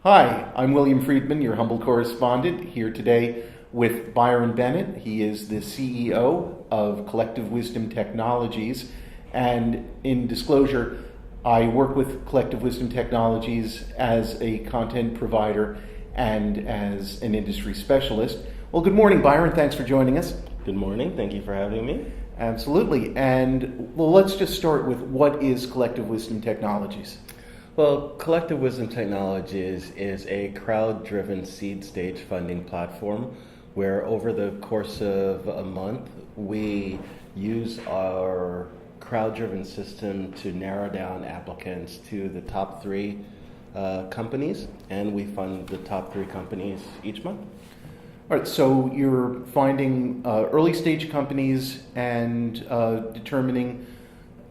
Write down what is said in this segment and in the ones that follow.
Hi, I'm William Freedman, your humble correspondent, here today with Byron Bennett. He is the CEO of Collective Wisdom Technologies. And in disclosure, I work with Collective Wisdom Technologies as a content provider and as an industry specialist. Well, good morning, Byron. Thanks for joining us. Good morning. Thank you for having me. Absolutely. And well, let's just start with what is Collective Wisdom Technologies? Well, Collective Wisdom Technologies is a crowd-driven seed stage funding platform where over the course of a month, we use our crowd-driven system to narrow down applicants to the top three companies, and we fund the top three companies each month. All right, so you're finding early stage companies and determining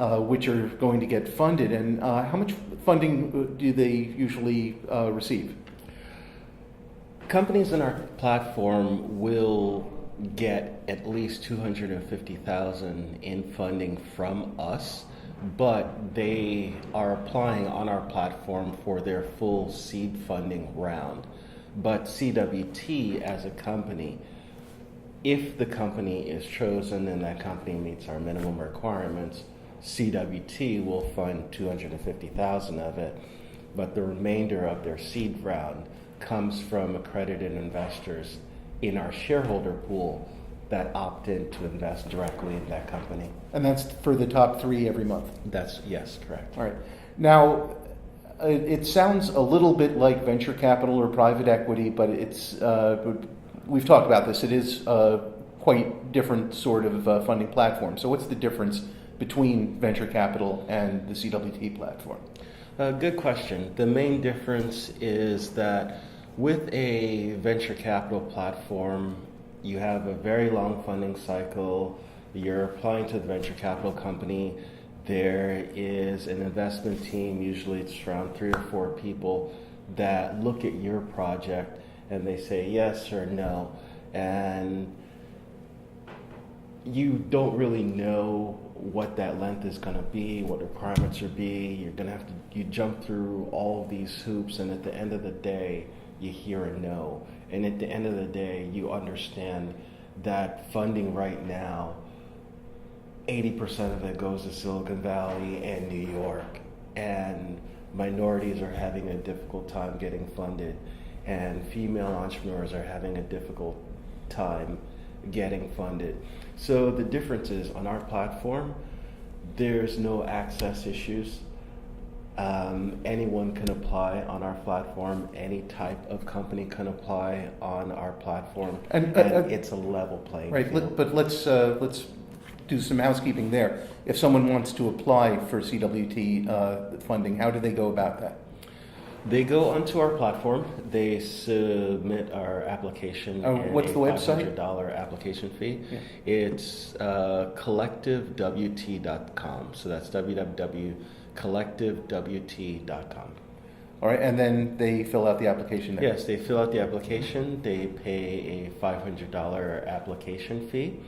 which are going to get funded, and how much funding do they usually receive? Companies in our platform will get at least $250,000 in funding from us, but they are applying on our platform for their full seed funding round. But CWT as a company, if the company is chosen and that company meets our minimum requirements, CWT will fund $250,000 of it, but the remainder of their seed round comes from accredited investors in our shareholder pool that opt in to invest directly in that company. And that's for the top three every month? Yes, correct. All right. Now, it sounds a little bit like venture capital or private equity, but it's we've talked about this. It is quite different sort of funding platform. So what's the difference between venture capital and the CWT platform? Good question. The main difference is that with a venture capital platform, you have a very long funding cycle. You're applying to the venture capital company. There is an investment team, usually it's around 3 or 4 people, that look at your project and they say yes or no. And you don't really know what that length is going to be, what requirements will be. You're going to have to, you jump through all of these hoops, and at the end of the day, you hear a no. And at the end of the day, you understand that funding right now, 80% of it goes to Silicon Valley and New York, and minorities are having a difficult time getting funded, and female entrepreneurs are having a difficult time getting funded. So the difference is on our platform, there's no access issues. Anyone can apply on our platform. Any type of company can apply on our platform, and it's a level playing field. Right, but let's do some housekeeping there. If someone wants to apply for CWT funding, how do they go about that? They go onto our platform, they submit our application and what's the website? $500 application fee. Yeah. It's collectivewt.com. So that's www.collectivewt.com. All right, and then they fill out the application there? Yes, they fill out the application, they pay a $500 application fee,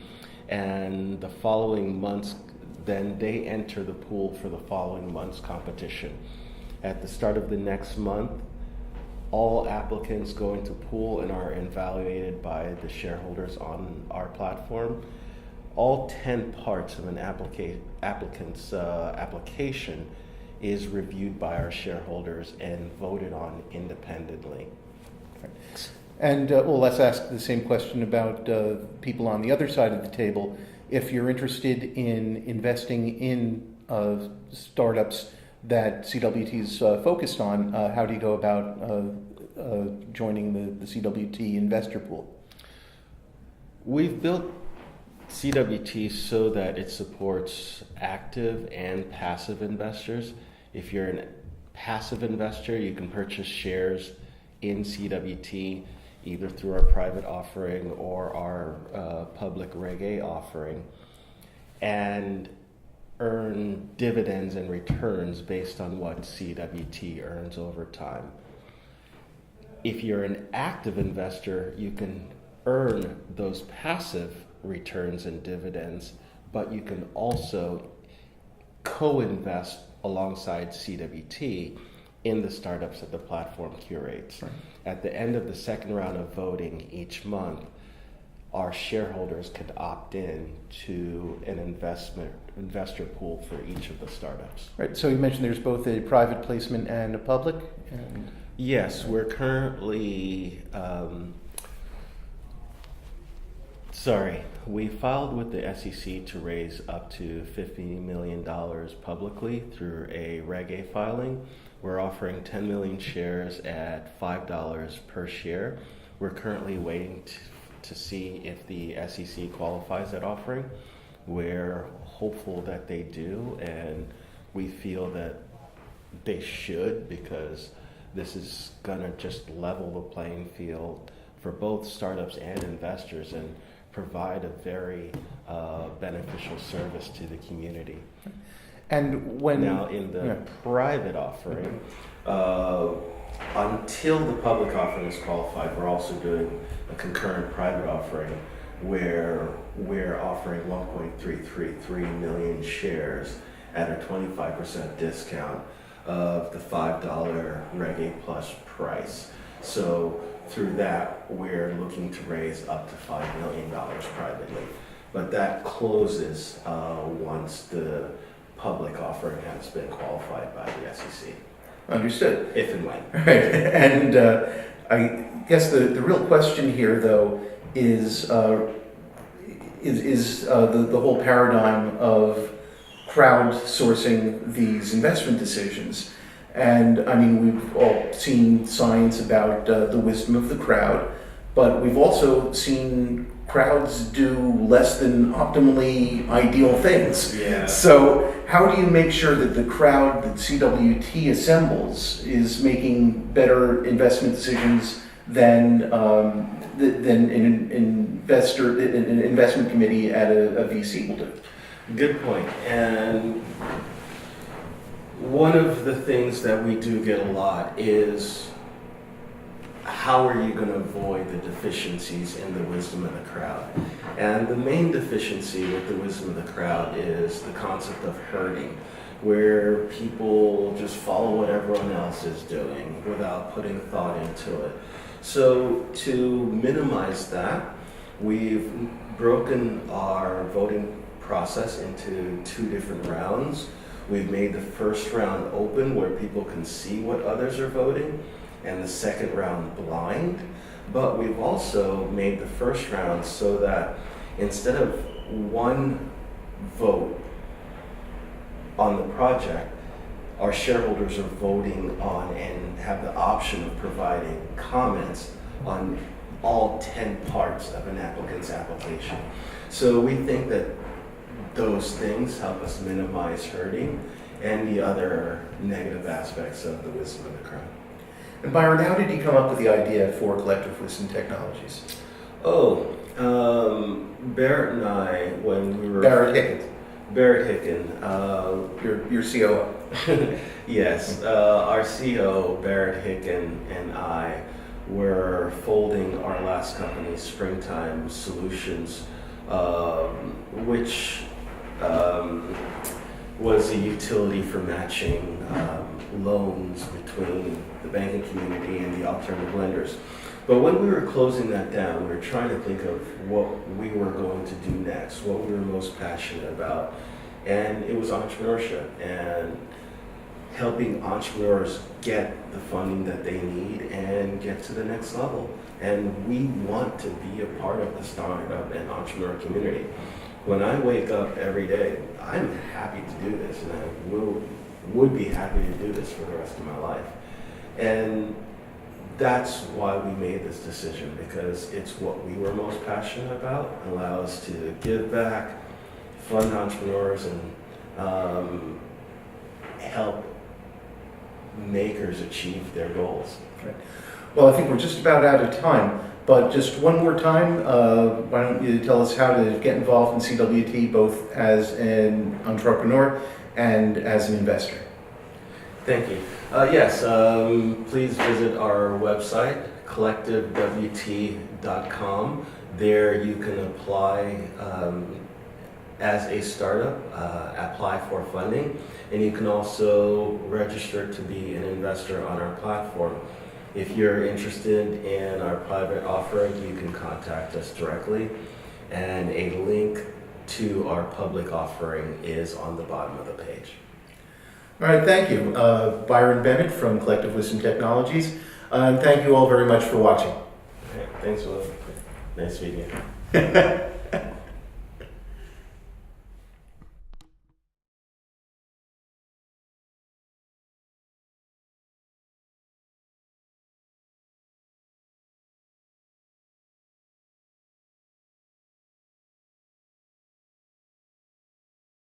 and the following months, then they enter the pool for the following month's competition. At the start of the next month, all applicants go into pool and are evaluated by the shareholders on our platform. All 10 parts of an applicant's application is reviewed by our shareholders and voted on independently. And well, let's ask the same question about people on the other side of the table. If you're interested in investing in startups that CWT is focused on, how do you go about joining the CWT investor pool? We've built CWT so that it supports active and passive investors. If you're a passive investor, you can purchase shares in CWT either through our private offering or our public Reg A offering, and earn dividends and returns based on what CWT earns over time. If you're an active investor, you can earn those passive returns and dividends, but you can also co-invest alongside CWT in the startups that the platform curates. Right. At the end of the second round of voting each month, our shareholders could opt in to an investor pool for each of the startups. Right. So you mentioned there's both a private placement and a public. And Yes, we're currently, we filed with the SEC to raise up to $50 million publicly through a Reg A filing. We're offering 10 million shares at $5 per share. We're currently waiting to see if the SEC qualifies that offering. We're hopeful that they do, and we feel that they should, because this is going to just level the playing field for both startups and investors and provide a very beneficial service to the community. And when Now, in the private offering, until the public offering is qualified, we're also doing a concurrent private offering where we're offering 1.333 million shares at a 25% discount of the $5 Reg A Plus price. So through that, we're looking to raise up to $5 million privately. But that closes once the public offering has been qualified by the SEC. Understood. If and when. Right. And I guess the real question here, though, is the whole paradigm of crowdsourcing these investment decisions. And I mean, we've all seen science about the wisdom of the crowd, but we've also seen crowds do less than optimally ideal things. Yeah. So how do you make sure that the crowd that CWT assembles is making better investment decisions than an investment committee at a VC will do? Good point. And one of the things that we do get a lot is, how are you going to avoid the deficiencies in the wisdom of the crowd? And the main deficiency with the wisdom of the crowd is the concept of herding, where people just follow what everyone else is doing without putting thought into it. So to minimize that, we've broken our voting process into 2 different rounds. We've made the first round open where people can see what others are voting, and the second round blind. But we've also made the first round so that instead of one vote on the project, our shareholders are voting on and have the option of providing comments on all 10 parts of an applicant's application. So we think that those things help us minimize herding and the other negative aspects of the wisdom of the crowd. And Byron, how did you come up with the idea for Collective Wisdom Technologies? Barrett and I, when we were... Barrett Hicken. Barrett Hicken. Your COO. Yes, our CEO, Barrett Hicken, and I were folding our last company, Springtime Solutions, which was a utility for matching loans between the banking community and the alternative lenders. But when we were closing that down, we were trying to think of what we were going to do next, what we were most passionate about. And it was entrepreneurship and helping entrepreneurs get the funding that they need and get to the next level. And we want to be a part of the startup and entrepreneur community. When I wake up every day, I'm happy to do this, and I would be happy to do this for the rest of my life. And that's why we made this decision, because it's what we were most passionate about. It allows us to give back, fund entrepreneurs, and help makers achieve their goals. Right. Well, I think we're just about out of time, but just one more time, why don't you tell us how to get involved in CWT, both as an entrepreneur and as an investor? Thank you. Yes, please visit our website, collectivewt.com. There you can apply as a startup, apply for funding, and you can also register to be an investor on our platform. If you're interested in our private offering, you can contact us directly, and a link to our public offering is on the bottom of the page. All right, thank you. Byron Bennett from Collective Wisdom Technologies. And thank you all very much for watching. All right, thanks, Will. Nice meeting you.